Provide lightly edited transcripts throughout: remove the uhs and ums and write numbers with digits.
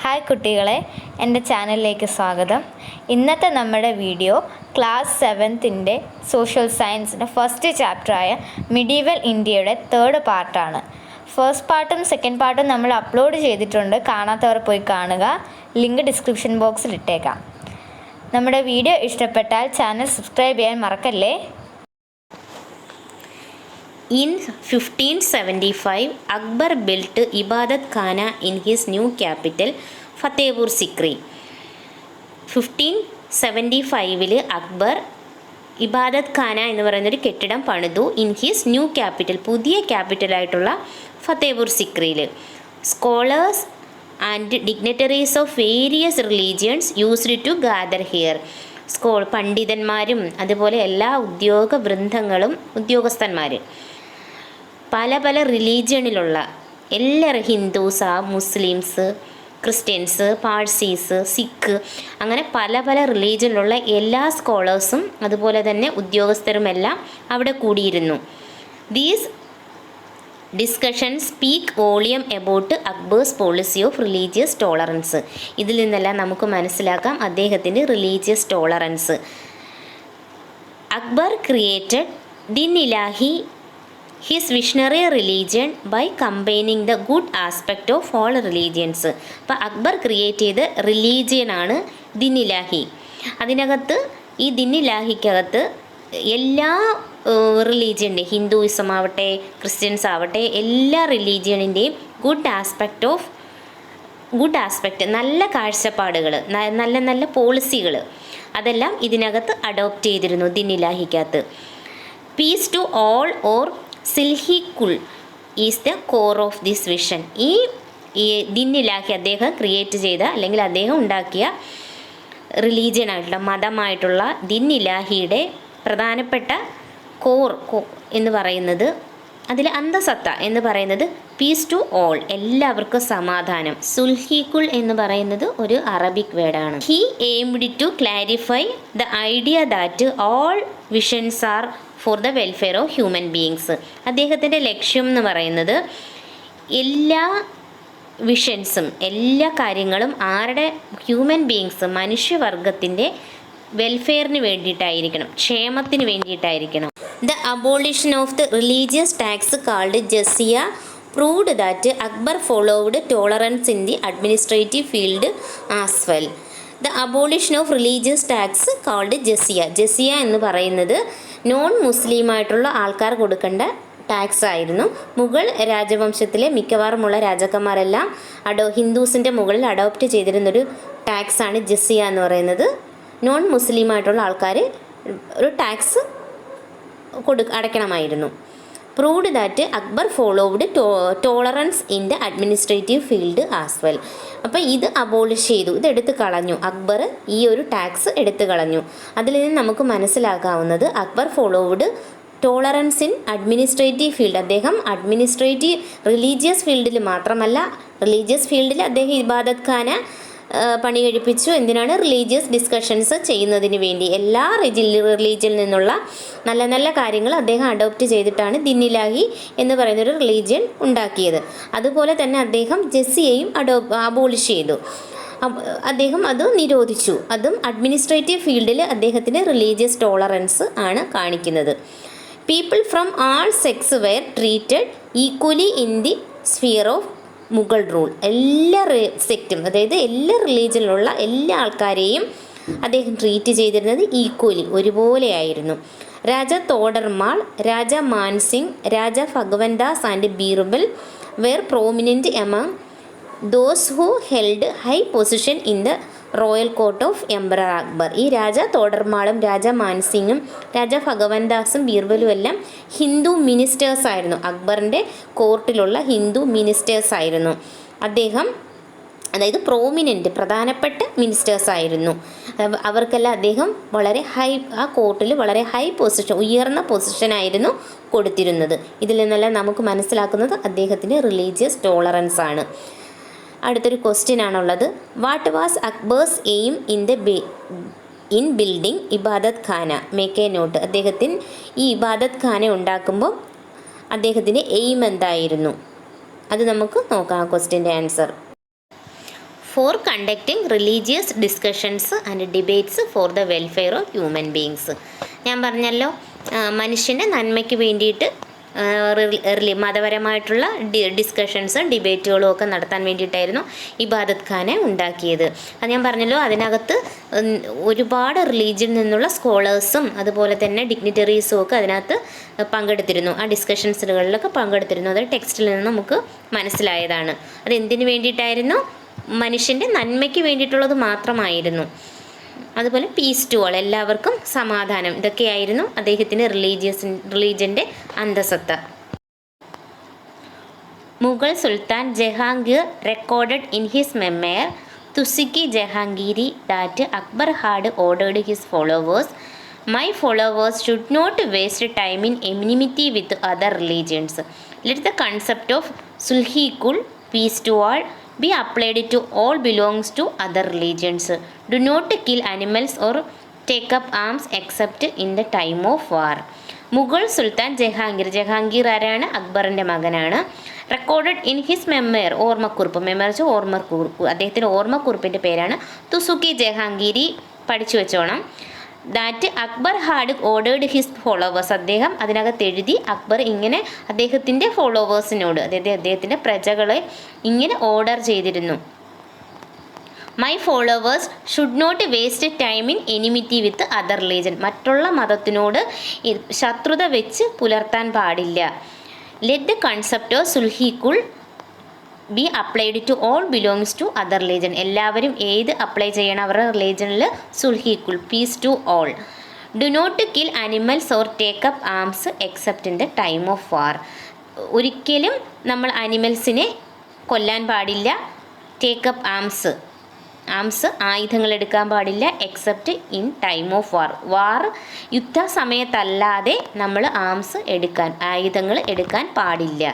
Hi കുട്ടികളെ, എൻ്റെ ചാനലിലേക്ക് സ്വാഗതം. ഇന്നത്തെ നമ്മുടെ വീഡിയോ ക്ലാസ് 7th സോഷ്യൽ സയൻസിൻ്റെ ഫസ്റ്റ് ചാപ്റ്ററായ മിഡീവൽ ഇന്ത്യയുടെ 3rd പാർട്ടാണ്. ഫസ്റ്റ് പാർട്ടും സെക്കൻഡ് പാർട്ടും നമ്മൾ അപ്ലോഡ് ചെയ്തിട്ടുണ്ട്. കാണാത്തവർ പോയി കാണുക. ലിങ്ക് ഡിസ്ക്രിപ്ഷൻ ബോക്സിൽ ഇട്ടേക്കാം. നമ്മുടെ വീഡിയോ ഇഷ്ടപ്പെട്ടാൽ ചാനൽ സബ്സ്ക്രൈബ് ചെയ്യാൻ മറക്കല്ലേ. In 1575, Akbar built Ibadat Khana in his new capital, Fatehpur Sikri. 1575 Akbar ഇബാദത്ത് ഖാന എന്ന് പറയുന്നൊരു കെട്ടിടം പണിതു ഇൻ ഹിസ് ന്യൂ ക്യാപിറ്റൽ, പുതിയ ക്യാപിറ്റലായിട്ടുള്ള ഫത്തേപൂർ സിക്രിയിൽ. Scholars and dignitaries of various religions used to gather here. പണ്ഡിതന്മാരും അതുപോലെ എല്ലാ ഉദ്യോഗസ്ഥന്മാർ പല പല റിലീജിയണിലുള്ള എല്ലാവരും, Hindus, Muslims, Christians, Parsees, Sikh, അങ്ങനെ പല പല റിലീജിയനിലുള്ള എല്ലാ സ്കോളേഴ്സും അതുപോലെ തന്നെ ഉദ്യോഗസ്ഥരുമെല്ലാം അവിടെ കൂടിയിരുന്നു. These discussion speak volume about Akbar's policy of religious tolerance. ഇതിൽ നിന്നെല്ലാം നമുക്ക് മനസ്സിലാക്കാം അദ്ദേഹത്തിൻ്റെ religious tolerance. Akbar created Din Ilahi his visionary religion by combining the good aspect of all religions. അപ്പോൾ അക്ബർ ക്രിയേറ്റ് ചെയ്ത റിലീജിയനാണ് ദിൻ ഇലാഹി. അതിനകത്ത് ഈ ദിൻ ഇലാഹിക്കകത്ത് എല്ലാ റിലീജിയൻ്റെയും, ഹിന്ദുയിസം ആവട്ടെ ക്രിസ്ത്യൻസ് ആവട്ടെ, എല്ലാ റിലീജിയണിൻ്റെയും ഗുഡ് ആസ്പെക്റ്റ് നല്ല കാഴ്ചപ്പാടുകൾ, നല്ല നല്ല പോളിസികൾ അതെല്ലാം ഇതിനകത്ത് അഡോപ്റ്റ് ചെയ്തിരുന്നു ദിൻ ഇലാഹിക്കകത്ത്. Peace to all or Sulh i kul is the core of this vision. ഈ ദിൻ ഇലാഹി അദ്ദേഹം ക്രിയേറ്റ് ചെയ്ത അല്ലെങ്കിൽ അദ്ദേഹം ഉണ്ടാക്കിയ റിലീജിയനായിട്ടുള്ള മതമായിട്ടുള്ള ദിൻ ഇലാഹിയുടെ പ്രധാനപ്പെട്ട കോർ എന്ന് പറയുന്നത്, അതിൽ അന്തസത്ത എന്ന് പറയുന്നത് പീസ് ടു ഓൾ, എല്ലാവർക്കും സമാധാനം. സുൽഹിക്കുൾ എന്ന് പറയുന്നത് ഒരു അറബിക് വേർഡാണ്. He aimed to clarify the idea that all visions are for the welfare of human beings. അദ്ദേഹത്തിൻ്റെ ലക്ഷ്യം എന്ന് പറയുന്നത് എല്ലാ വിഷൻസും, എല്ലാ കാര്യങ്ങളും ആരുടെ, ഹ്യൂമൻ ബീയിങ്സ്, മനുഷ്യവർഗത്തിൻ്റെ വെൽഫെയറിന് വേണ്ടിയിട്ടായിരിക്കണം, ക്ഷേമത്തിന് വേണ്ടിയിട്ടായിരിക്കണം. The abolition of the religious tax called jizya proved that Akbar followed tolerance in the administrative field as well. The abolition of religious tax called ജസിയ എന്ന് പറയുന്നത് നോൺ മുസ്ലിം ആയിട്ടുള്ള ആൾക്കാർ കൊടുക്കേണ്ട ടാക്സ് ആയിരുന്നു. മുഗൾ രാജവംശത്തിലെ മിക്കവാറുമുള്ള രാജാക്കന്മാരെല്ലാം ഹിന്ദുസിൻ്റെ മുകളിൽ അഡോപ്റ്റ് ചെയ്തിരുന്നൊരു ടാക്സാണ് ജസിയ എന്ന് പറയുന്നത്. നോൺ മുസ്ലിം ആയിട്ടുള്ള ആൾക്കാർ ഒരു ടാക്സ് അടയ്ക്കണമായിരുന്നു. Proved that Akbar followed tolerance in the administrative field as well. അപ്പോൾ ഇത് അബോളിഷ് ചെയ്തു, ഇത് എടുത്തു കളഞ്ഞു. അക്ബർ ഈ ഒരു ടാക്സ് എടുത്തു കളഞ്ഞു. അതിൽ നിന്ന് നമുക്ക് മനസ്സിലാക്കാവുന്നത് Akbar followed tolerance in administrative field. അദ്ദേഹം റിലീജിയസ് ഫീൽഡിൽ മാത്രമല്ല, റിലീജിയസ് ഫീൽഡിൽ അദ്ദേഹം ഇബാദത്ത് ഖാന പണി കഴിപ്പിച്ചു. എന്തിനാണ്? റിലീജിയസ് ഡിസ്കഷൻസ് ചെയ്യുന്നതിന് വേണ്ടി. എല്ലാ റിലീജിയനിൽ നിന്നുള്ള നല്ല നല്ല കാര്യങ്ങൾ അദ്ദേഹം അഡോപ്റ്റ് ചെയ്തിട്ടാണ് ദിൻ ഇലാഹി എന്ന് പറയുന്നൊരു റിലീജിയൻ ഉണ്ടാക്കിയത്. അതുപോലെ തന്നെ അദ്ദേഹം ജസിയയും അബോളിഷ് ചെയ്തു. അദ്ദേഹം അത് നിരോധിച്ചു. അതും അഡ്മിനിസ്ട്രേറ്റീവ് ഫീൽഡിൽ അദ്ദേഹത്തിന് റിലീജിയസ് ടോളറൻസ് ആണ് കാണിക്കുന്നത്. People from all sects were treated equally in the sphere of Mughal rule. എല്ലാ സെക്റ്റും, അതായത് എല്ലാ റിലീജിയനിലുള്ള എല്ലാ ആൾക്കാരെയും അദ്ദേഹം ട്രീറ്റ് ചെയ്തിരുന്നത് ഈക്വലി, ഒരുപോലെയായിരുന്നു. Raja Todarmal, Raja Man Singh, Raja Bhagwan Das and Birbal were prominent among those who held high position in the royal court of emperor Akbar. ഈ രാജ തോഡർമാളും രാജ മാൻസിംഗും രാജ ഭഗവൻദാസും ബീർബലും എല്ലാം ഹിന്ദു മിനിസ്റ്റേഴ്സ് ആയിരുന്നു. അക്ബറിൻ്റെ കോർട്ടിലുള്ള ഹിന്ദു മിനിസ്റ്റേഴ്സ് ആയിരുന്നു അദ്ദേഹം. അതായത് പ്രധാനപ്പെട്ട മിനിസ്റ്റേഴ്സ് ആയിരുന്നു. അവർക്കെല്ലാം അദ്ദേഹം ആ കോർട്ടിൽ വളരെ ഹൈ പൊസിഷൻ, ഉയർന്ന പൊസിഷനായിരുന്നു കൊടുത്തിരുന്നത്. ഇതിൽ നിന്നെല്ലാം നമുക്ക് മനസ്സിലാക്കുന്നത് അദ്ദേഹത്തിൻ്റെ റിലീജിയസ് ടോളറൻസ് ആണ്. അടുത്തൊരു ക്വസ്റ്റ്യൻ ആണുള്ളത്. What was Akbar's aim in building ഇബാദത്ത് ഖാന? Make A not. അദ്ദേഹത്തിന് ഈ ഇബാദത്ത് ഖാന ഉണ്ടാക്കുമ്പോൾ അദ്ദേഹത്തിൻ്റെ എയിം എന്തായിരുന്നു? അത് നമുക്ക് നോക്കാം. ക്വസ്റ്റ്യൻ്റെ answer. For conducting religious discussions and debates for the welfare of human beings. ഞാൻ പറഞ്ഞല്ലോ, മനുഷ്യൻ്റെ നന്മയ്ക്ക് വേണ്ടിയിട്ട് മതപരമായിട്ടുള്ള ഡിസ്കഷൻസും ഡിബേറ്റുകളും ഒക്കെ നടത്താൻ വേണ്ടിയിട്ടായിരുന്നു ഇബാദത്ത് ഖാനെ ഉണ്ടാക്കിയത്. അത് ഞാൻ പറഞ്ഞല്ലോ, അതിനകത്ത് ഒരുപാട് റിലീജിയനിൽ നിന്നുള്ള സ്കോളേഴ്സും അതുപോലെ തന്നെ ഡിഗ്നിറ്ററീസും ഒക്കെ അതിനകത്ത് പങ്കെടുത്തിരുന്നു. ആ ഡിസ്കഷൻസുകളിലൊക്കെ പങ്കെടുത്തിരുന്നു. അത് ടെക്സ്റ്റിൽ നിന്ന് നമുക്ക് മനസ്സിലായതാണ്. അത് എന്തിനു വേണ്ടിയിട്ടായിരുന്നു? മനുഷ്യൻ്റെ നന്മയ്ക്ക് വേണ്ടിയിട്ടുള്ളത് മാത്രമായിരുന്നു. അതുപോലെ പീസ് ടു ഓൾ, എല്ലാവർക്കും സമാധാനം, ഇതൊക്കെയായിരുന്നു അദ്ദേഹത്തിൻ്റെ റിലീജിയൻ്റെ അന്തസത്ത. മുഗൾ സുൽത്താൻ Jahangir recorded in his memoir Tuzuk i Jahangiri that Akbar had ordered his followers, my followers should not waste time in enmity with other religions. Let the concept of Sulh i kul peace to all be applied to all belongs to other religions. Do not kill animals or take up arms except in the time of war. Mughal സുൽത്താൻ ജഹാംഗീർ ആരാണ്? അക്ബറിൻ്റെ മകനാണ്. Recorded in his memoir, ഓർമ്മക്കുറിപ്പ്, memoir വെച്ചാൽ ഓർമ്മക്കുറിപ്പ്, അദ്ദേഹത്തിൻ്റെ ഓർമ്മക്കുറിപ്പിൻ്റെ പേരാണ് തുസുക്കി ജഹാംഗീരി, പഠിച്ചു വെച്ചോണം. That Akbar had ordered his followers, അദ്ദേഹം അതിനകത്ത് എഴുതി അക്ബർ ഇങ്ങനെ അദ്ദേഹത്തിൻ്റെ ഫോളോവേഴ്സിനോട്, അതായത് അദ്ദേഹത്തിൻ്റെ പ്രജകളെ ഇങ്ങനെ ഓർഡർ ചെയ്തിരുന്നു. My followers should not waste time in enmity with other religion, മറ്റുള്ള മതത്തിനോട് ശത്രുത വെച്ച് പുലർത്താൻ പാടില്ല. Let the concept of Sulh-i-kul be applied to all belongs to other religion, എല്ലാവരും ഏത് അപ്ലൈ ചെയ്യണം? അവരുടെ റിലീജനിൽ Sulh-i-kul, peace to all. Do not kill animals or take up arms except in the time of war, ഒരിക്കലും നമ്മൾ ആനിമൽസിനെ കൊല്ലാൻ പാടില്ല. ടേക്ക് അപ്പ് ആംസ് ആയുധങ്ങൾ എടുക്കാൻ പാടില്ല. Except in time of war യുദ്ധസമയത്തല്ലാതെ നമ്മൾ ആയുധങ്ങൾ എടുക്കാൻ പാടില്ല.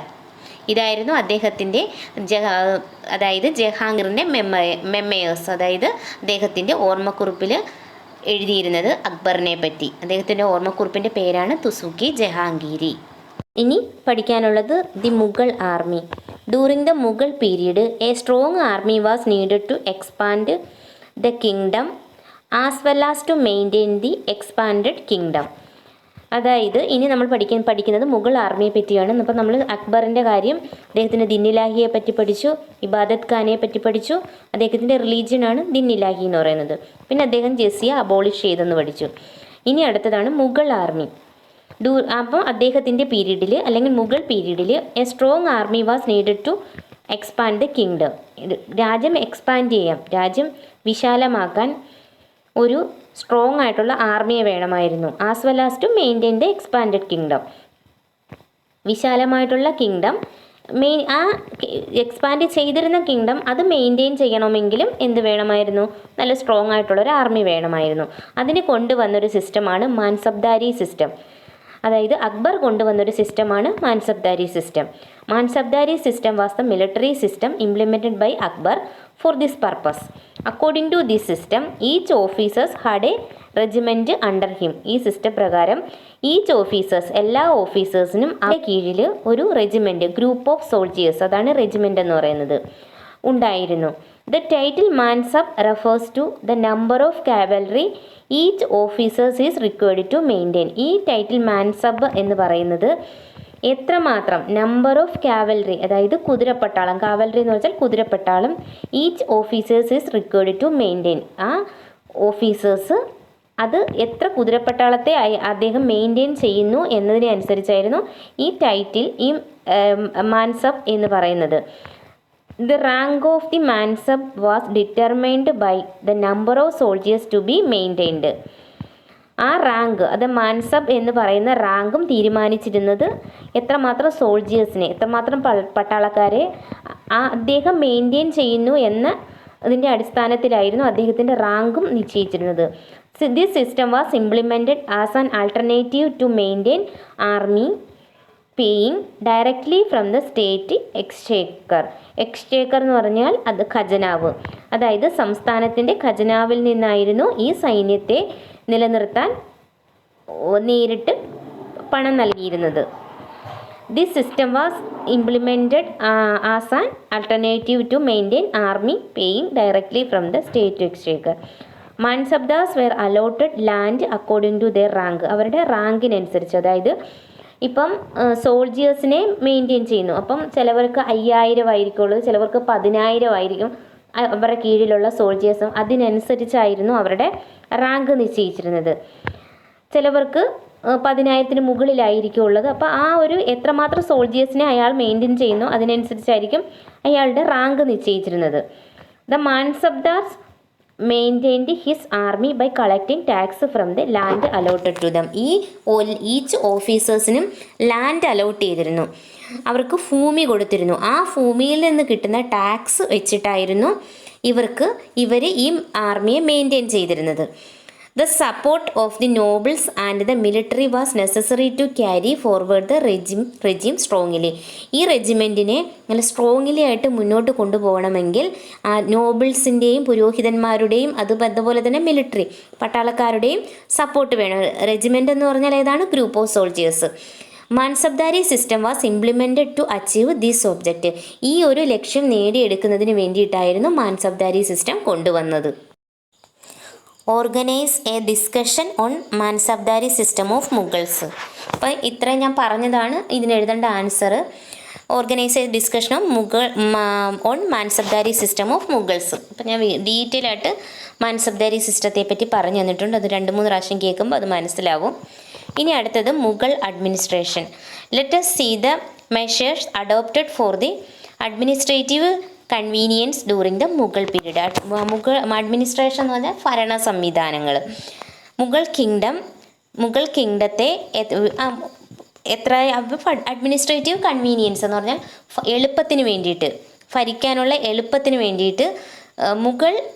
ഇതായിരുന്നു അദ്ദേഹത്തിൻ്റെ അതായത് ജഹാംഗീറിൻ്റെ മെമ്മേഴ്സ്, അതായത് അദ്ദേഹത്തിൻ്റെ ഓർമ്മക്കുറിപ്പിൽ എഴുതിയിരുന്നത് അക്ബറിനെ പറ്റി. അദ്ദേഹത്തിൻ്റെ ഓർമ്മക്കുറിപ്പിൻ്റെ പേരാണ് തുസുക്കി ജഹാംഗീരി. ഇനി പഠിക്കാനുള്ളത് the Mughal army. During the Mughal period a strong army was needed to expand the kingdom as well as to maintain the expanded kingdom. അതായത് ഇനി നമ്മൾ പഠിക്കുന്നത് മുഗൾ ആർമിയെ പറ്റിയാണ്. അപ്പോൾ നമ്മൾ അക്ബറിൻ്റെ കാര്യം, അദ്ദേഹത്തിൻ്റെ ദിന്നിലാഹിയെ പറ്റി പഠിച്ചു, ഇബാദത്ത് ഖാനെ പറ്റി പഠിച്ചു. അദ്ദേഹത്തിൻ്റെ റിലീജിയനാണ് ദിന്നിലാഹി എന്ന് പറയുന്നത്. പിന്നെ അദ്ദേഹം ജസിയ അബോളിഷ് ചെയ്തെന്ന് പഠിച്ചു. ഇനി അടുത്തതാണ് മുഗൾ ആർമി. അപ്പോൾ അദ്ദേഹത്തിൻ്റെ പീരീഡിൽ അല്ലെങ്കിൽ മുഗൾ പീരീഡിൽ a strong army was needed to expand the kingdom. രാജ്യം എക്സ്പാൻഡ് ചെയ്യാം, രാജ്യം വിശാലമാക്കാൻ ഒരു സ്ട്രോങ് ആയിട്ടുള്ള ആർമിയെ വേണമായിരുന്നു. As well as to maintain the expanded kingdom, വിശാലമായിട്ടുള്ള കിങ്ഡം എക്സ്പാൻഡ് ചെയ്തിരുന്ന കിങ്ഡം അത് മെയിൻറ്റെയിൻ ചെയ്യണമെങ്കിലും എന്ത് വേണമായിരുന്നു? നല്ല സ്ട്രോങ് ആയിട്ടുള്ളൊരു ആർമി വേണമായിരുന്നു. അതിന് കൊണ്ടുവന്നൊരു സിസ്റ്റമാണ് മാൻസബ്ദാരി സിസ്റ്റം. അതായത് അക്ബർ കൊണ്ടുവന്നൊരു സിസ്റ്റമാണ് Mansabdari system. Mansabdari system was the military system implemented by Akbar for this purpose. According to this system each officers had a regiment under him. ഈ സിസ്റ്റം പ്രകാരം ഈച്ച് ഓഫീസേഴ്സ്, എല്ലാ ഓഫീസേഴ്സിനും അതിൻ്റെ കീഴിൽ ഒരു റെജിമെൻറ്റ്, ഗ്രൂപ്പ് ഓഫ് സോൾജിയേഴ്സ്, അതാണ് റെജിമെൻ്റ് എന്ന് പറയുന്നത്, ഉണ്ടായിരുന്നു. The title mansab refers to the number of cavalry each officers is required to maintain. ഈ ടൈറ്റിൽ മാൻസബ് എന്ന് പറയുന്നത് എത്രമാത്രം നമ്പർ ഓഫ് കാവലറി, അതായത് കുതിരപ്പട്ടാളം, കാവലറി എന്ന് വെച്ചാൽ കുതിരപ്പട്ടാളം, each officers is required to maintain. ആ ഓഫീസേഴ്സ് അത് എത്ര കുതിരപ്പട്ടാളത്തെ അദ്ദേഹം മെയിൻറ്റെയിൻ ചെയ്യുന്നു എന്നതിനെ അനുസരിച്ചായിരുന്നു ഈ ടൈറ്റിൽ, ഈ മാൻസബ് എന്ന് പറയുന്നത്. The rank of the mansab was determined by the number of soldiers to be maintained. ആ റാങ്ക്, അത് മാൻസബ് എന്ന് പറയുന്ന റാങ്കും തീരുമാനിച്ചിരുന്നത് എത്രമാത്രം സോൾജിയേഴ്സിനെ, എത്രമാത്രം പട്ടാളക്കാരെ അദ്ദേഹം മെയിൻറ്റെയിൻ ചെയ്യുന്നു എന്ന അതിൻ്റെ അടിസ്ഥാനത്തിലായിരുന്നു അദ്ദേഹത്തിൻ്റെ റാങ്കും നിശ്ചയിച്ചിരുന്നത്. This system was implemented as an alternative to maintain army paying directly from the state exchequer. Exchequer എന്ന് പറഞ്ഞാൽ അത് ഖജനാവ്, അതായത് സംസ്ഥാനത്തിൻ്റെ ഖജനാവിൽ നിന്നായിരുന്നു ഈ സൈന്യത്തെ നിലനിർത്താൻ നേരിട്ട് പണം നൽകിയിരുന്നത്. This system was implemented as an alternative to maintain army paying directly from the state exchequer. Mansabdars were allotted land according to their rank. അവരുടെ റാങ്കിനനുസരിച്ച്, അതായത് ഇപ്പം സോൾജിയേഴ്സിനെ മെയിൻറ്റെയിൻ ചെയ്യുന്നു. അപ്പം ചിലവർക്ക് 5000 ആയിരിക്കുള്ളൂ, ചിലവർക്ക് 10000 ആയിരിക്കും അവരുടെ കീഴിലുള്ള സോൾജിയേഴ്സും. അതിനനുസരിച്ചായിരുന്നു അവരുടെ റാങ്ക് നിശ്ചയിച്ചിരുന്നത്. ചിലവർക്ക് 10,000-ന് മുകളിലായിരിക്കും ഉള്ളത്. അപ്പോൾ ആ ഒരു എത്രമാത്രം സോൾജിയേഴ്സിനെ അയാൾ മെയിൻറ്റെയിൻ ചെയ്യുന്നു അതിനനുസരിച്ചായിരിക്കും അയാളുടെ റാങ്ക് നിശ്ചയിച്ചിരുന്നത്. The Mansabdars maintained his army by collecting tax from the land allotted to them. Each ഓഫീസേഴ്സിനും ലാൻഡ് അലോട്ട് ചെയ്തിരുന്നു, അവർക്ക് ഭൂമി കൊടുത്തിരുന്നു. ആ ഭൂമിയിൽ നിന്ന് കിട്ടുന്ന ടാക്സ് വെച്ചിട്ടായിരുന്നു ഇവർ ഈ ആർമിയെ മെയിൻറ്റെയിൻ ചെയ്തിരുന്നത്. The support of the nobles and the military was necessary to carry forward the regime strongly. ഈ റെജിമെൻറ്റിനെ നല്ല സ്ട്രോങ്ലി ആയിട്ട് മുന്നോട്ട് കൊണ്ടുപോകണമെങ്കിൽ നോബിൾസിൻ്റെയും പുരോഹിതന്മാരുടെയും അതുപോലെ തന്നെ മിലിറ്ററി പട്ടാളക്കാരുടെയും സപ്പോർട്ട് വേണം. റെജിമെൻ്റ് എന്ന് പറഞ്ഞാൽ ഏതാണ്? Group of soldiers. Mansabdari system was implemented to achieve this object. ഈ ഒരു ലക്ഷ്യം നേടിയെടുക്കുന്നതിന് വേണ്ടിയിട്ടായിരുന്നു മാൻസബ്ദാരി സിസ്റ്റം കൊണ്ടുവന്നത്. Organise a discussion on Mansabdari system of Mughals. അപ്പോൾ ഇത്രയും ഞാൻ പറഞ്ഞതാണ് ഇതിനെഴുതേണ്ട answer. Organise a discussion on Mansabdari system of Mughals. അപ്പോൾ ഞാൻ ഡീറ്റെയിൽ ആയിട്ട് മാൻസബ്ദാരി സിസ്റ്റത്തെ പറ്റി പറഞ്ഞു തന്നിട്ടുണ്ട്. അത് 2-3 പ്രാവശ്യം കേൾക്കുമ്പോൾ അത് മനസ്സിലാവും. ഇനി അടുത്തത് Mughal administration. Let us see the measures adopted for the administrative convenience during the Mughal period. Mughal administration എന്ന് പറഞ്ഞാൽ ഭരണ സംവിധാനങ്ങൾ. മുഗൾ കിങ്ഡത്തെ എത്ര അഡ്മിനിസ്ട്രേറ്റീവ് കൺവീനിയൻസ് എന്ന് പറഞ്ഞാൽ എളുപ്പത്തിന് വേണ്ടിയിട്ട്, ഭരിക്കാനുള്ള എളുപ്പത്തിന് വേണ്ടിയിട്ട്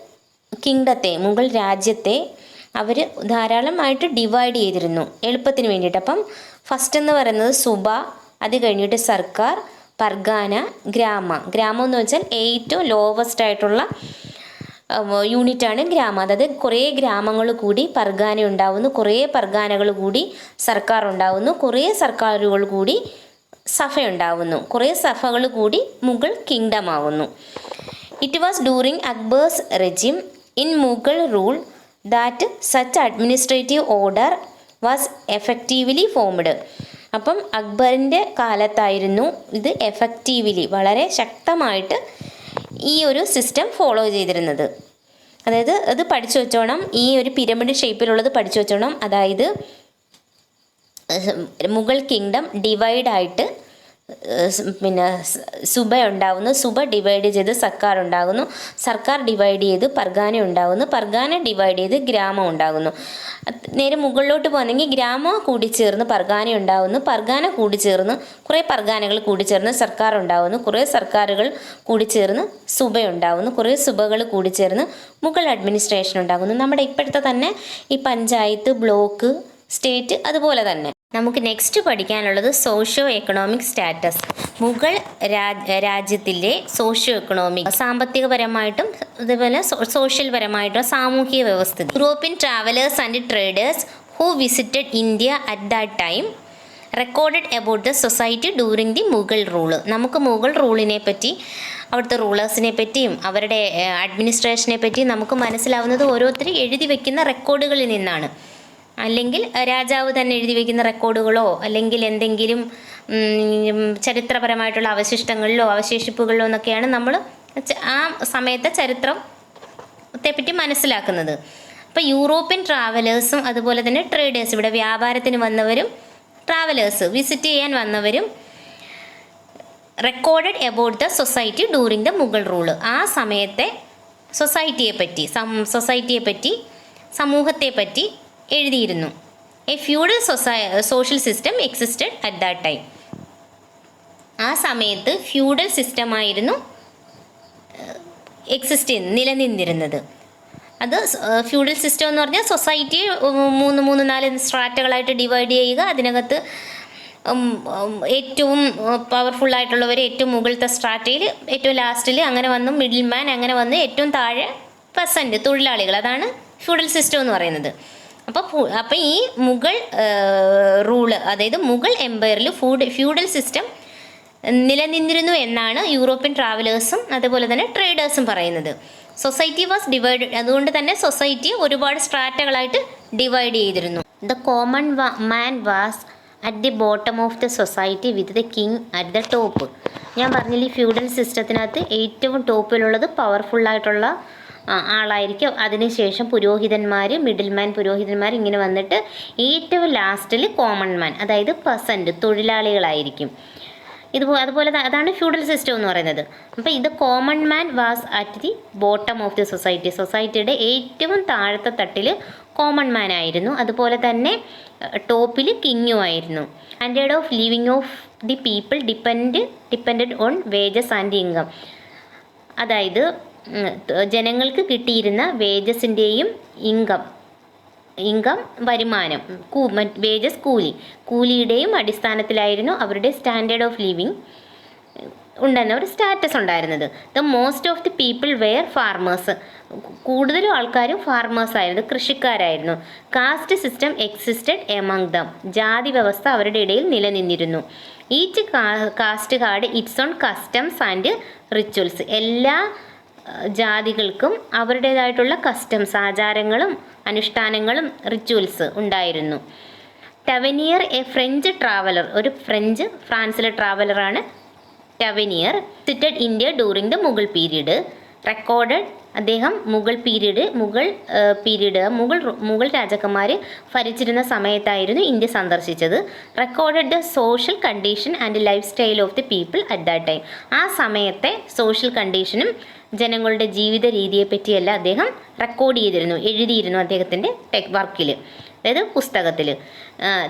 മുഗൾ രാജ്യത്തെ അവർ ധാരാളമായിട്ട് ഡിവൈഡ് ചെയ്തിരുന്നു എളുപ്പത്തിന് വേണ്ടിയിട്ട്. അപ്പം ഫസ്റ്റ് എന്ന് പറയുന്നത് സുബ, അത് കഴിഞ്ഞിട്ട് സർക്കാർ, പർഗാന, ഗ്രാമം എന്ന് വെച്ചാൽ ഏറ്റവും ലോവസ്റ്റ് ആയിട്ടുള്ള യൂണിറ്റാണ് ഗ്രാമം. അതായത് കുറേ ഗ്രാമങ്ങൾ കൂടി പർഗാന ഉണ്ടാവുന്നു, കുറേ പർഗാനകൾ കൂടി സർക്കാർ ഉണ്ടാവുന്നു, കുറേ സർക്കാരുകൾ കൂടി സഭ ഉണ്ടാവുന്നു, കുറേ സഭകൾ കൂടി മുഗൾ കിങ്ഡം ആവുന്നു. It was during Akbar's regime in Mughal rule that such administrative order was effectively formed. അപ്പം അക്ബറിൻ്റെ കാലത്തായിരുന്നു ഇത് എഫക്റ്റീവ്ലി, വളരെ ശക്തമായിട്ട് ഈ ഒരു സിസ്റ്റം ഫോളോ ചെയ്തിരുന്നത്. അതായത് അത് പഠിച്ചു വെച്ചോണം, ഈ ഒരു പിരമിഡ് ഷേപ്പിലുള്ളത് പഠിച്ചു വെച്ചോണം. അതായത് മുഗൾ കിങ്ഡം ഡിവൈഡായിട്ട് പിന്നെ സുബ ഉണ്ടാകുന്നു, സുബ ഡിവൈഡ് ചെയ്ത് സർക്കാർ ഉണ്ടാകുന്നു, സർക്കാർ ഡിവൈഡ് ചെയ്ത് പർഗാന ഉണ്ടാകുന്നു, പർഗാന ഡിവൈഡ് ചെയ്ത് ഗ്രാമം ഉണ്ടാകുന്നു. നേരെ മുകളിലോട്ട് പോകുന്നെങ്കിൽ ഗ്രാമം കൂടിച്ചേർന്ന് പർഗാന ഉണ്ടാകുന്നു, പർഗാന കൂടിച്ചേർന്ന് കുറേ പർഗാനകൾ കൂടിച്ചേർന്ന് സർക്കാർ ഉണ്ടാകുന്നു, കുറേ സർക്കാരുകൾ കൂടിച്ചേർന്ന് സുബ ഉണ്ടാകുന്നു, കുറേ സുബകൾ കൂടിച്ചേർന്ന് മുഗൾ അഡ്മിനിസ്ട്രേഷൻ ഉണ്ടാകുന്നു. നമ്മുടെ ഇപ്പോഴത്തെ തന്നെ ഈ പഞ്ചായത്ത്, ബ്ലോക്ക്, സ്റ്റേറ്റ് അതുപോലെ തന്നെ. നമുക്ക് നെക്സ്റ്റ് പഠിക്കാനുള്ളത് സോഷ്യോ എക്കണോമിക് സ്റ്റാറ്റസ്. മുഗൾ രാജ്യത്തിലെ സോഷ്യോ എക്കണോമിക്, സാമ്പത്തികപരമായിട്ടും അതുപോലെ സോഷ്യൽ പരമായിട്ടും സാമൂഹിക വ്യവസ്ഥിതി. European travellers and traders who visited India at that time recorded about the society during the Mughal rule. നമുക്ക് മുഗൾ റൂളിനെ പറ്റി, അവിടുത്തെ റൂളേഴ്സിനെ പറ്റിയും അവരുടെ അഡ്മിനിസ്ട്രേഷനെ പറ്റിയും നമുക്ക് മനസ്സിലാവുന്നത് ഓരോരുത്തർ എഴുതി വയ്ക്കുന്ന റെക്കോർഡുകളിൽ നിന്നാണ്. അല്ലെങ്കിൽ രാജാവ് തന്നെ എഴുതി വയ്ക്കുന്ന റെക്കോർഡുകളോ അല്ലെങ്കിൽ എന്തെങ്കിലും ചരിത്രപരമായിട്ടുള്ള അവശിഷ്ടങ്ങളിലോ അവശേഷിപ്പുകളിലോ എന്നൊക്കെയാണ് നമ്മൾ ആ സമയത്തെ ചരിത്രത്തെപ്പറ്റി മനസ്സിലാക്കുന്നത്. അപ്പോൾ യൂറോപ്യൻ ട്രാവലേഴ്സും അതുപോലെ തന്നെ ട്രേഡേഴ്സ്, ഇവിടെ വ്യാപാരത്തിന് വന്നവരും ട്രാവലേഴ്സ് വിസിറ്റ് ചെയ്യാൻ വന്നവരും recorded about the society during the Mughal rule. ആ സമയത്തെ സൊസൈറ്റിയെ പറ്റി സമൂഹത്തെ പറ്റി എഴുതിയിരുന്നു. A feudal social system existed at that time. ആ സമയത്ത് ഫ്യൂഡൽ സിസ്റ്റമായിരുന്നു നിലനിന്നിരുന്നത്. അത് ഫ്യൂഡൽ സിസ്റ്റം എന്ന് പറഞ്ഞാൽ സൊസൈറ്റി 3-4 സ്ട്രാറ്റകളായിട്ട് ഡിവൈഡ് ചെയ്യുക. അതിനകത്ത് ഏറ്റവും പവർഫുള്ളായിട്ടുള്ളവർ ഏറ്റവും മുകളിലത്തെ സ്ട്രാറ്റയിൽ, ഏറ്റവും ലാസ്റ്റിൽ അങ്ങനെ വന്നു മിഡിൽ മാൻ, അങ്ങനെ വന്ന് ഏറ്റവും താഴെ പെസൻറ്റ് തൊഴിലാളികൾ. അതാണ് ഫ്യൂഡൽ സിസ്റ്റം എന്ന് പറയുന്നത്. അപ്പോൾ ഈ മുഗൾ റൂള്, അതായത് മുഗൾ എംപയറിൽ ഫ്യൂഡൽ സിസ്റ്റം നിലനിന്നിരുന്നു എന്നാണ് യൂറോപ്യൻ ട്രാവലേഴ്സും അതുപോലെ തന്നെ ട്രേഡേഴ്സും പറയുന്നത്. സൊസൈറ്റി വാസ് ഡിവൈഡ്, അതുകൊണ്ട് തന്നെ സൊസൈറ്റി ഒരുപാട് സ്ട്രാറ്റകളായിട്ട് ഡിവൈഡ് ചെയ്തിരുന്നു. The common man was at the bottom of the society with the king at the top. ഞാൻ പറഞ്ഞില്ല, ഈ ഫ്യൂഡൽ സിസ്റ്റത്തിനകത്ത് ഏറ്റവും ടോപ്പിലുള്ളത് പവർഫുള്ളായിട്ടുള്ള ആളായിരിക്കും. അതിനുശേഷം പുരോഹിതന്മാർ, പുരോഹിതന്മാർ ഇങ്ങനെ വന്നിട്ട് ഏറ്റവും ലാസ്റ്റിൽ കോമൺ മാൻ, അതായത് പെസൻറ്റ്, തൊഴിലാളികളായിരിക്കും. അതുപോലെ അതാണ് ഫ്യൂഡൽ സിസ്റ്റം എന്ന് പറയുന്നത്. അപ്പോൾ ഇത് common man was at the bottom of the society, സൊസൈറ്റിയുടെ ഏറ്റവും താഴത്തെ തട്ടിൽ കോമൺ മാൻ ആയിരുന്നു. അതുപോലെ തന്നെ ടോപ്പിൽ കിങ്ങും ആയിരുന്നു. Standard of living of the people depend on wages and income. അതായത് ജനങ്ങൾക്ക് കിട്ടിയിരുന്ന വേജസിൻ്റെയും ഇൻകം വരുമാനം, വേജസ് കൂലിയുടെയും അടിസ്ഥാനത്തിലായിരുന്നു അവരുടെ സ്റ്റാൻഡേർഡ് ഓഫ് ലിവിങ് ഒരു സ്റ്റാറ്റസ് ഉണ്ടായിരുന്നത്. The most of the people were farmers, കൂടുതലും ആൾക്കാരും ഫാർമേഴ്സ് ആയിരുന്നു, കൃഷിക്കാരായിരുന്നു. Caste system existed among them, ജാതി വ്യവസ്ഥ അവരുടെ ഇടയിൽ നിലനിന്നിരുന്നു. Each caste had its own customs and rituals, എല്ലാ ജാതികൾക്കും അവരുടേതായിട്ടുള്ള കസ്റ്റംസ്, ആചാരങ്ങളും അനുഷ്ഠാനങ്ങളും റിച്വൽസ് ഉണ്ടായിരുന്നു. ടവനിയർ, എ ഫ്രഞ്ച് ട്രാവലർ, ഒരു ഫ്രാൻസിലെ ട്രാവലറാണ് Tavernier. Visited India during the Mughal period. Recorded, അദ്ദേഹം മുഗൾ രാജാക്കന്മാർ ഭരിച്ചിരുന്ന സമയത്തായിരുന്നു ഇന്ത്യ സന്ദർശിച്ചത്. Recorded the social condition and life style of the people at that time. ആ സമയത്തെ സോഷ്യൽ കണ്ടീഷനും ജനങ്ങളുടെ ജീവിത രീതിയെ പറ്റിയെല്ലാം അദ്ദേഹം റെക്കോർഡ് ചെയ്തിരുന്നു, എഴുതിയിരുന്നു അദ്ദേഹത്തിൻ്റെ വർക്കിൽ, അതായത് പുസ്തകത്തിൽ.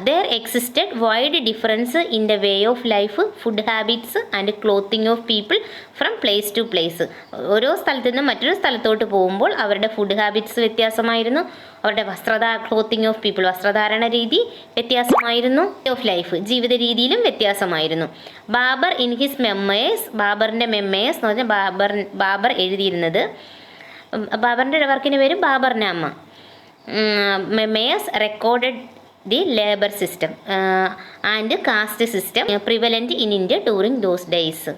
There existed wide difference in the way of life, food habits and clothing of people from place to place. ഓരോ സ്ഥലത്തു നിന്നും മറ്റൊരു സ്ഥലത്തോട്ട് പോകുമ്പോൾ അവരുടെ ഫുഡ് ഹാബിറ്റ്സ് വ്യത്യാസമായിരുന്നു, അവരുടെ ക്ലോത്തിങ് ഓഫ് പീപ്പിൾ, വസ്ത്രധാരണ രീതി വ്യത്യാസമായിരുന്നു, ഓഫ് ലൈഫ്, ജീവിത രീതിയിലും വ്യത്യാസമായിരുന്നു. ബാബർ ഇൻ ഹിസ് മെമ്മേഴ്സ്, ബാബറിൻ്റെ മെമ്മേഴ്സ് എന്ന് പറഞ്ഞാൽ ബാബർ എഴുതിയിരുന്നത്, ബാബറിൻ്റെ വർക്കിന് പേര് Baburnama. Memoirs recorded the labour system and caste system prevalent in India during those days.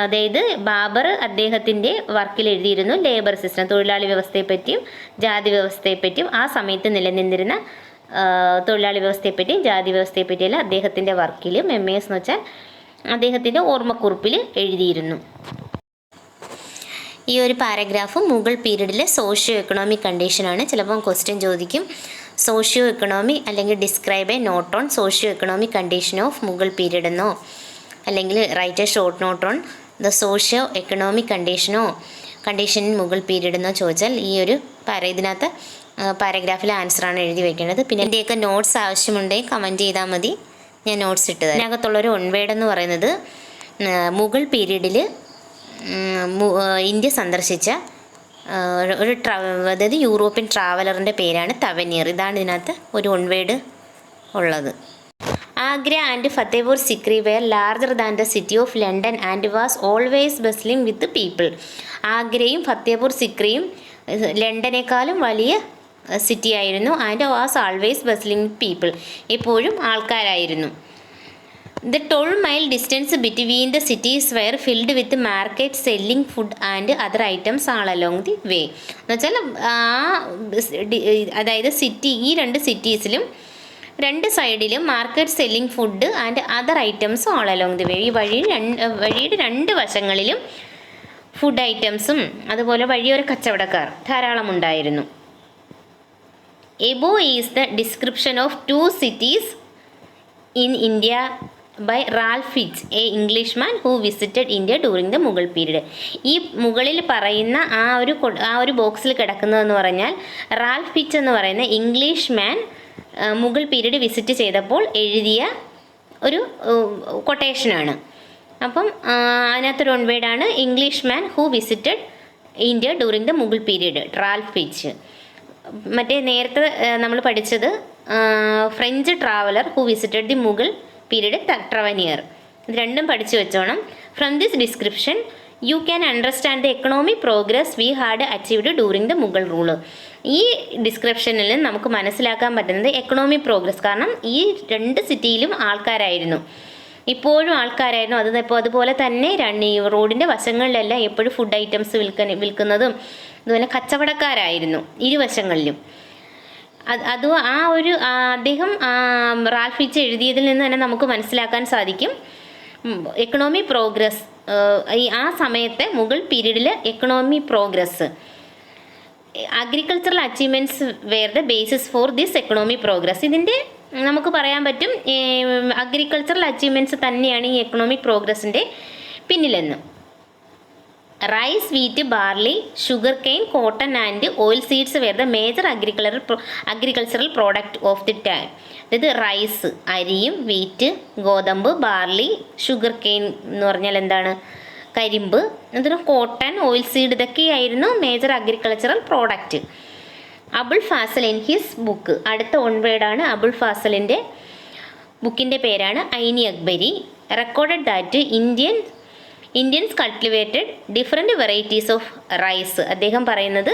അതായത് ബാബർ അദ്ദേഹത്തിൻ്റെ വർക്കിൽ എഴുതിയിരുന്നു ലേബർ സിസ്റ്റം, തൊഴിലാളി വ്യവസ്ഥയെപ്പറ്റിയും ജാതി വ്യവസ്ഥയെപ്പറ്റിയും, ആ സമയത്ത് നിലനിന്നിരുന്ന തൊഴിലാളി വ്യവസ്ഥയെപ്പറ്റിയും ജാതി വ്യവസ്ഥയെപ്പറ്റിയെല്ലാം അദ്ദേഹത്തിൻ്റെ വർക്കിൽ, മെമ്മേഴ്സ് എന്ന് വെച്ചാൽ അദ്ദേഹത്തിൻ്റെ ഓർമ്മക്കുറിപ്പിൽ എഴുതിയിരുന്നു. ഈ ഒരു പാരഗ്രാഫ് മുഗൾ പീരീഡിലെ സോഷ്യോ എക്കണോമിക് കണ്ടീഷനാണ്. ചിലപ്പം ക്വസ്റ്റ്യൻ ചോദിക്കും, സോഷ്യോ എക്കണോമി അല്ലെങ്കിൽ describe a note on socio economic condition of Mughal period എന്നോ, അല്ലെങ്കിൽ write a short note on the socio economic condition in Mughal period എന്നോ ചോദിച്ചാൽ ഈ ഒരു ഇതിനകത്ത് പാരഗ്രാഫിലെ ആൻസറാണ് എഴുതി വയ്ക്കേണ്ടത്. പിന്നെ ഇതിൻ്റെയൊക്കെ നോട്ട്സ് ആവശ്യമുണ്ടെങ്കിൽ കമൻറ്റ് ചെയ്താൽ മതി, ഞാൻ നോട്ട്സ് ഇട്ടത്. ഇതിനകത്തുള്ളൊരു ഒൺവേഡ് എന്ന് പറയുന്നത് മുഗൾ പീരീഡിൽ ഇന്ത്യ സന്ദർശിച്ച അതായത് യൂറോപ്യൻ ട്രാവലറിൻ്റെ പേരാണ് തവനിയർ. ഇതാണ് ഇതിനകത്ത് ഒരു ഒൺവേഡ് ഉള്ളത്. Agra and Fatehpur Sikri were larger than the city of London and was always bustling with people. ആഗ്രയും ഫത്തേപൂർ സിക്രിയും ലണ്ടനേക്കാളും വലിയ സിറ്റി ആയിരുന്നു. And was always bustling with people, എപ്പോഴും ആൾക്കാരായിരുന്നു. The 12-mile distance between the cities were filled with markets selling food and other items all along the way. എന്നുവെച്ചാൽ അതായത് ഈ രണ്ട് സിറ്റീസിലും രണ്ട് സൈഡിലും market selling food and other items all along the way. ഈ വഴിയുടെ രണ്ട് വശങ്ങളിലും ഫുഡ് ഐറ്റംസും അതുപോലെ വഴിയോര കച്ചവടക്കാർ ധാരാളം ഉണ്ടായിരുന്നു. Above is the description of 2 cities in India by Ralph Fitch, a Englishman who visited India during the Mughal period. ഈ മുകളിൽ പറയുന്ന ആ ഒരു ബോക്സിൽ കിടക്കുന്നതെന്ന് പറഞ്ഞാൽ റാൽഫ് ഫിച്ച് എന്ന് പറയുന്ന English man Mughal period visit ചെയ്തപ്പോൾ എഴുതിയ ഒരു കൊട്ടേഷനാണ്. അപ്പം അതിനകത്തൊരു ഒൺവേഡാണ് English man who visited India during the Mughal period, Ralph Fitch. മറ്റേ നേരത്തെ നമ്മൾ പഠിച്ചത് French traveller who visited the Mughal period, Tavernier. ഇത് രണ്ടും പഠിച്ചു വെച്ചോണം. From this description you can understand the economic progress we had achieved during the Mughal rule. ഈ ഡിസ്ക്രിപ്ഷനിൽ നമുക്ക് മനസ്സിലാക്കാൻ പറ്റുന്നത് എക്കണോമിക് പ്രോഗ്രസ്, കാരണം ഈ 2 സിറ്റിയിലും ആൾക്കാരായിരുന്നു, ഇപ്പോഴും ആൾക്കാരായിരുന്നു. അതുപോലെ തന്നെ ഈ റോഡിൻ്റെ വശങ്ങളിലെല്ലാം എപ്പോഴും ഫുഡ് ഐറ്റംസ് വിൽക്കുന്നതും അതുപോലെ കച്ചവടക്കാരായിരുന്നു ഇരുവശങ്ങളിലും. അദ്ദേഹം റാൽഫ് ഫിച്ച് എഴുതിയതിൽ നിന്ന് തന്നെ നമുക്ക് മനസ്സിലാക്കാൻ സാധിക്കും എക്കണോമിക് പ്രോഗ്രസ്. ആ സമയത്തെ മുഗൾ പീരീഡിൽ economic progress, agricultural achievements were the basis for this economic progress. ഇതിൻ്റെ നമുക്ക് പറയാൻ പറ്റും അഗ്രികൾച്ചറൽ അച്ചീവ്മെൻറ്റ്സ് തന്നെയാണ് ഈ എക്കണോമിക് പ്രോഗ്രസിൻ്റെ പിന്നിലെന്ന്. Rice, wheat, barley, sugar cane, cotton and oil seeds were the major agricultural product of the time. അതായത് rice, അരിയും, വീറ്റ്, ഗോതമ്പ്, ബാർലി, ഷുഗർ കെയിൻ എന്ന് പറഞ്ഞാൽ എന്താണ്, കരിമ്പ്, അതിന് കോട്ടൺ, ഓയിൽ സീഡ്, ഇതൊക്കെയായിരുന്നു major agricultural product. Abul Fazl in his book, അടുത്ത ഓൺവേഡാണ് അബുൾ ഫാസലിൻ്റെ ബുക്കിൻ്റെ പേരാണ് Ain-i Akbari. Recorded that Indians cultivated different varieties of rice. അദ്ദേഹം പറയുന്നത്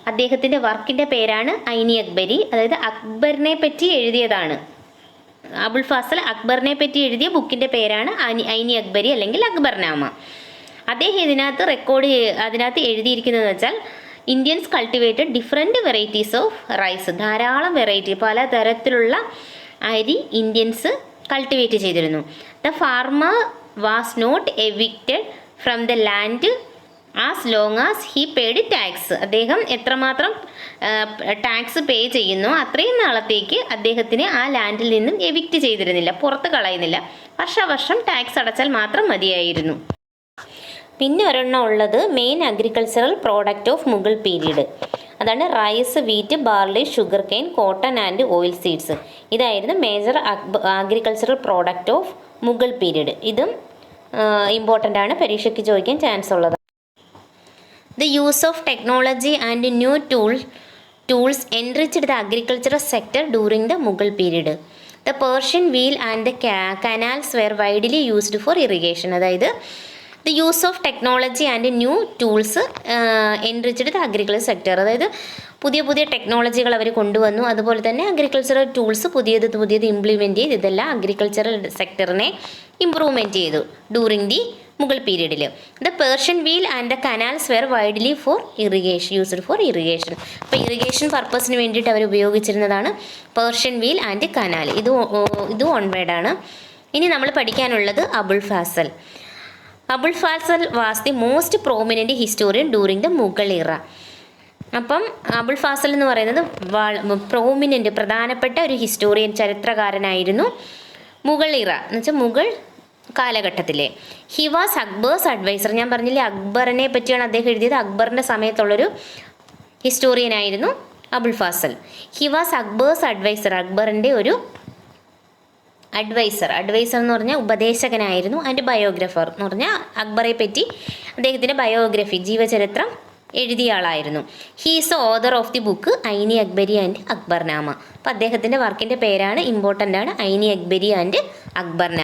അദ്ദേഹത്തിൻ്റെ വർക്കിൻ്റെ പേരാണ് ഐനി അക്ബരി, അതായത് അക്ബറിനെ പറ്റി എഴുതിയതാണ്. അബുൾ ഫാസൽ അക്ബറിനെ പറ്റി എഴുതിയ ബുക്കിൻ്റെ പേരാണ് ഐനി അക്ബരി അല്ലെങ്കിൽ അക്ബർനാമ. അദ്ദേഹം അതിനകത്ത് എഴുതിയിരിക്കുന്നതെന്ന് വെച്ചാൽ Indians cultivated different varieties of rice, ധാരാളം വെറൈറ്റി, പല തരത്തിലുള്ള അരി ഇന്ത്യൻസ് കൾട്ടിവേറ്റ് ചെയ്തിരുന്നു. The farmer was not evicted from the land as long as he paid tax. അദ്ദേഹം എത്രമാത്രം ടാക്സ് പേ ചെയ്യുന്നു അത്രയും നാളത്തേക്ക് അദ്ദേഹത്തിന് ആ ലാൻഡിൽ നിന്നും എവിക്റ്റ് ചെയ്തിരുന്നില്ല, പുറത്ത് കളയുന്നില്ല. വർഷാവർഷം ടാക്സ് അടച്ചാൽ മാത്രം മതിയായിരുന്നു. പിന്നെ ഒരെണ്ണം ഉള്ളത് main agricultural product of Mughal period, അതാണ് rice, wheat, barley, sugar cane, cotton and oil seeds. ഇതായിരുന്നു major agricultural product of Mughal period. ഇതും ഇമ്പോർട്ടൻ്റ് ആണ്, പരീക്ഷയ്ക്ക് ചോദിക്കാൻ ചാൻസ് ഉള്ളത്. The use of technology and new tools enriched the agricultural sector during the Mughal period. The Persian wheel and the canals were widely used for irrigation. അതായത് the use of technology and new tools enriched the agriculture sector. അതായത് പുതിയ ടെക്നോളജികൾ അവർ കൊണ്ടുവന്നു, അതുപോലെ തന്നെ agricultural tools പുതിയത് implement ചെയ്ത് ഇതെല്ലാം അഗ്രികൾച്ചറൽ സെക്ടറിനെ ഇമ്പ്രൂവ്മെൻറ്റ് ചെയ്തു ഡ്യൂറിങ് ദി മുഗൾ പീരീഡിൽ. The Persian wheel and the canals were widely for irrigation used for irrigation. അപ്പോൾ ഇറിഗേഷൻ പർപ്പസിന് വേണ്ടിയിട്ട് അവർ ഉപയോഗിച്ചിരുന്നതാണ് പേർഷ്യൻ വീൽ ആൻഡ് കനാൽ. ഇത് ഓൺവേഡാണ്. ഇനി നമ്മൾ പഠിക്കാനുള്ളത് Abul Fazl. Abul Fazl was the most prominent historian during the Mughal era. അപ്പം അബുൾ ഫാസൽ എന്ന് പറയുന്നത് പ്രധാനപ്പെട്ട ഒരു ഹിസ്റ്റോറിയൻ, ചരിത്രകാരനായിരുന്നു മുഗൾ ഇറ എന്ന് വെച്ചാൽ മുഗൾ കാലഘട്ടത്തിലെ. He was Akbar's adviser. ഞാൻ പറഞ്ഞില്ലേ അക്ബറിനെ പറ്റിയാണ് അദ്ദേഹം എഴുതിയത്. അക്ബറിൻ്റെ സമയത്തുള്ളൊരു ഹിസ്റ്റോറിയനായിരുന്നു Abul Fazl. He was Akbar's adviser, അക്ബറിൻ്റെ ഒരു അഡ്വൈസർ എന്ന് പറഞ്ഞാൽ ഉപദേശകനായിരുന്നു. അതിൻ്റെ ബയോഗ്രഫർ എന്ന് പറഞ്ഞാൽ അക്ബറെ പറ്റി അദ്ദേഹത്തിൻ്റെ ബയോഗ്രഫി, ജീവചരിത്രം എഴുതിയ ആളായിരുന്നു. He is author of the book Ain-i Akbari and Akbarnama. അപ്പോൾ അദ്ദേഹത്തിൻ്റെ വർക്കിൻ്റെ പേരാണ്, ഇമ്പോർട്ടൻ്റ് ആണ്, ഐനി അക്ബരി ആൻഡ് അക്ബർനാമ.